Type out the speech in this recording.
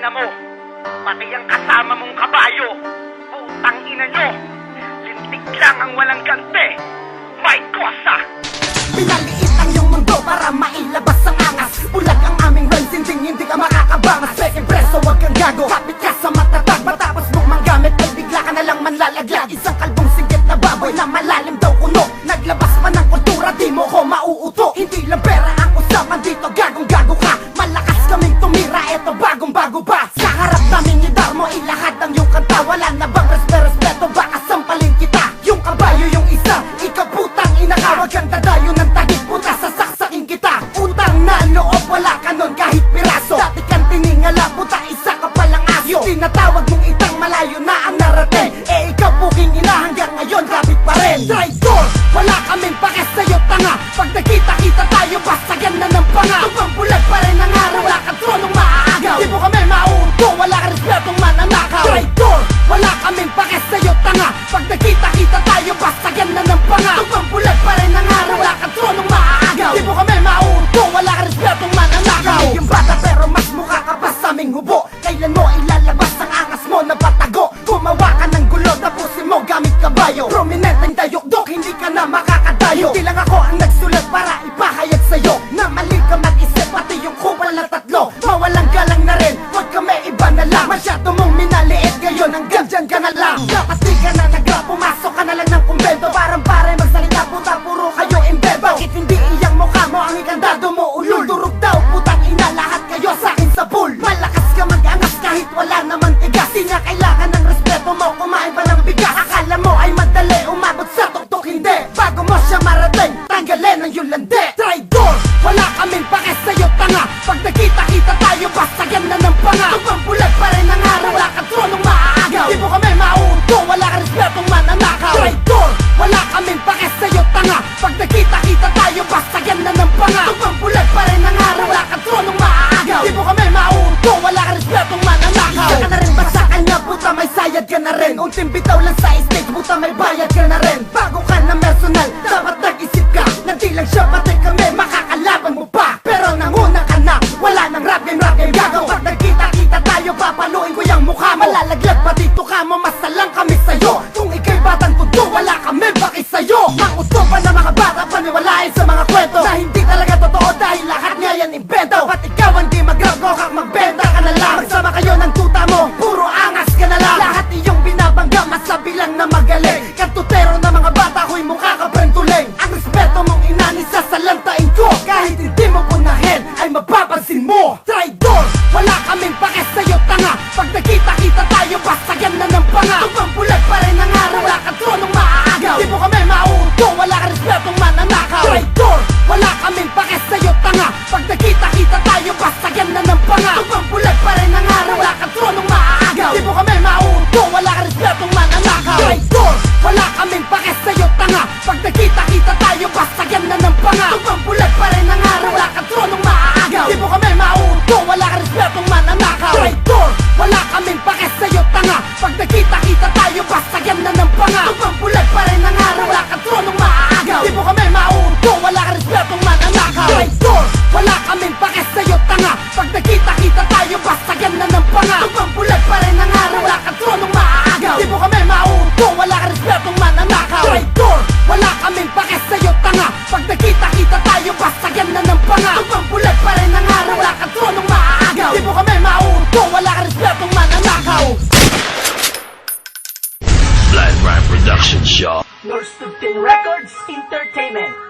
ina mo, pati ang kasama mong kabayo. Putang ina nyo, lintik lang ang walang gante. May kosa! Pinaliit ang iyong mundo para mailabas ang angas. Bulag ang aming rhymes, hindi ka makakabangas. Second preso, wag kang gago, kapit ka sa matatag. Matapos mong manggamit ay bigla ka na lang manlalaglag. Isang kalbong singgit na baboy na malalim daw kuno. Naglabas pa ng kultura, di mo ko mauuto. Hindi lang pera ang usapan dito, gagong-gago ka. Malakas kaming tumira, eto bagong-bago pa. Sa harap namin idar mo, ilahad ang iyong kanta. Wala na bang respeto, baka sampalin kita. Yung kabayo yung isa, ikaw putang ina ka. Wag kang dadayo ng tagig, puta sasaksakin kita. Utang na loob, wala ka nun kahit piraso. Dati kang tiningala, puta isa ka palang aso. Tinatawag mong itang malayo na ang narating. Eh ikaw puking ina hanggang ngayon, kapit pa rin. Traitor, wala kaming pake sa'yo tanga. Pag nakita-kita tayo, basagan na ng panga. Tupang bulag pa rin ang araw, wala kang tronong maaagaw. Di mo kami mauunto, wala ka respetong mananakaw. Traitor, wala kaming pake sa'yo tanga. Pag nakita-kita tayo, basagan na ng panga. Tupang bulag pa rin ang araw, wala kang tronong maaagaw. Di mo kami mauunto, wala ka respetong mananakaw. Hindi yung bata pero mas mukha ka pa sa aming hubo. Kailan mo ilalabas ang angas mo na patago? Gumawa ka ng gulo, tapusin mo gamit kabayo. Prominent ang dayok-dok, hindi ka na makakadayo. Hindi lang ako ang nagsulat para ipahayag sa'yo na mali ka mag-isip, pati yung kupal na tatlo. Mawalang galang na rin, wag ka may iba na lang. Masyado mong minaliit ngayon, hanggang dyan ka na lang. Dapat di ka na nag-rap, pumasok ka na lang ng kumbento. Parang pare magsalita, puta puro kayo imbento. Bakit hindi iyang mukha mo, ang ikandado mo ulul? Durog daw, putang ina, lahat kayo sa'kin sa pool. Malakas ka mag-angas kahit wala naman tigas. Di nga kailangan ng respeto mo, kumain pa ng bigas. Akala mo ay madali, umabot sa tuktok, hindi. Bago mo siya marating, tanggalin ang yulande. Traitor, wala kaming pake sa'yo tanga. Pag nakita-kita tayo, basagan na ng panga. Tupang bulag pa rin ang araw, wala kang tronong maaagaw. Di mo kami mauunto, wala ka respetong mananakaw. Traitor, wala kaming pake sa'yo tanga. Pag nakita-kita tayo, basagan na ng panga. Tupang bulag pa rin ang araw, wala kang tronong maaagaw. Di mo kami mauunto, wala ka respetong mananakaw. Isa ka na rin ba sa kanya, puta may sayad ka na rin. Unting bitaw lang sa stage, puta may bayad ka na rin. Bago ka na personal, dapat nag-isip ka na di lang siya pati kami, makakalaban mo pa. Pero nanguna ka na, wala nang rap game gago. Pag nagkita-kita tayo, papaluin ko yung mukha mo. Malalaglag pa dito ka mo, masalang kami sa'yo. Kung ika'y batang tuto, wala kami baki sa'yo. Mangusto pa na mga bata, paniwalain sa mga kwento na hindi talaga totoo dahil lahat nga yan imbento. Ba't ikaw hindi mag-rap, kokak magbenta ka na lang. Magsama kayo ng tuta mo, puro angas ka na lang. Lahat iyong binabangga, masabi lang na magaling. Katutero na mga bata, huy mukha ka brentuling. Ang respeto mong inani sa salantain ko, kahit hindi mo punahin, ay mapapansin mo. Traitor, wala kaming pake sa'yo tanga. Pag nakita-kita tayo, basagan na ng panga. Tupang bulag pa rin ang araw, wala kang tronong maaagaw. Di mo kami mauunto, wala ka respetong mananakaw. Traitor, wala kaming pake sa'yo tanga. Pag nakita-kita tayo, basagan na ng panga. Tupang bulag pa rin ang araw, wala kang tronong maaagaw. Di mo kami mauunto, wala ka respetong mananakaw. Traitor, wala kaming pake sa'yo tanga. Pag nakita-kita tayo, basagan na ng panga. Tupang bulag pa rin ang araw, wala kang tronong maaagaw. Di mo kami mauunto, wala ka respetong mananakaw. Traitor, wala kaming pake sa'yo tanga. Pag nakita-kita tayo, basagan na ng panga. Tupang bulag pa rin ang araw, wala kang tronong maaagaw. Di mo kami mauunto, wala ka respetong mananakaw. Traitor, wala kaming pake sa'yo tanga. Pag nakita-kita tayo, basagan na ng panga. Tupang bulag pa rin ang araw, wala kang tronong maaagaw. Di mo kami mauunto, wala ka respetong mananakaw. Traitor, wala kaming pake sa'yo tanga. Pag nakita-kita tayo, basagan na ng panga. Tupang bulag pa rin ang araw, wala kang tronong maaagaw. Di mo kami mauunto, wala ka respetong mananakaw. Blind Rhyme Productions, y'all. North 15 Records Entertainment.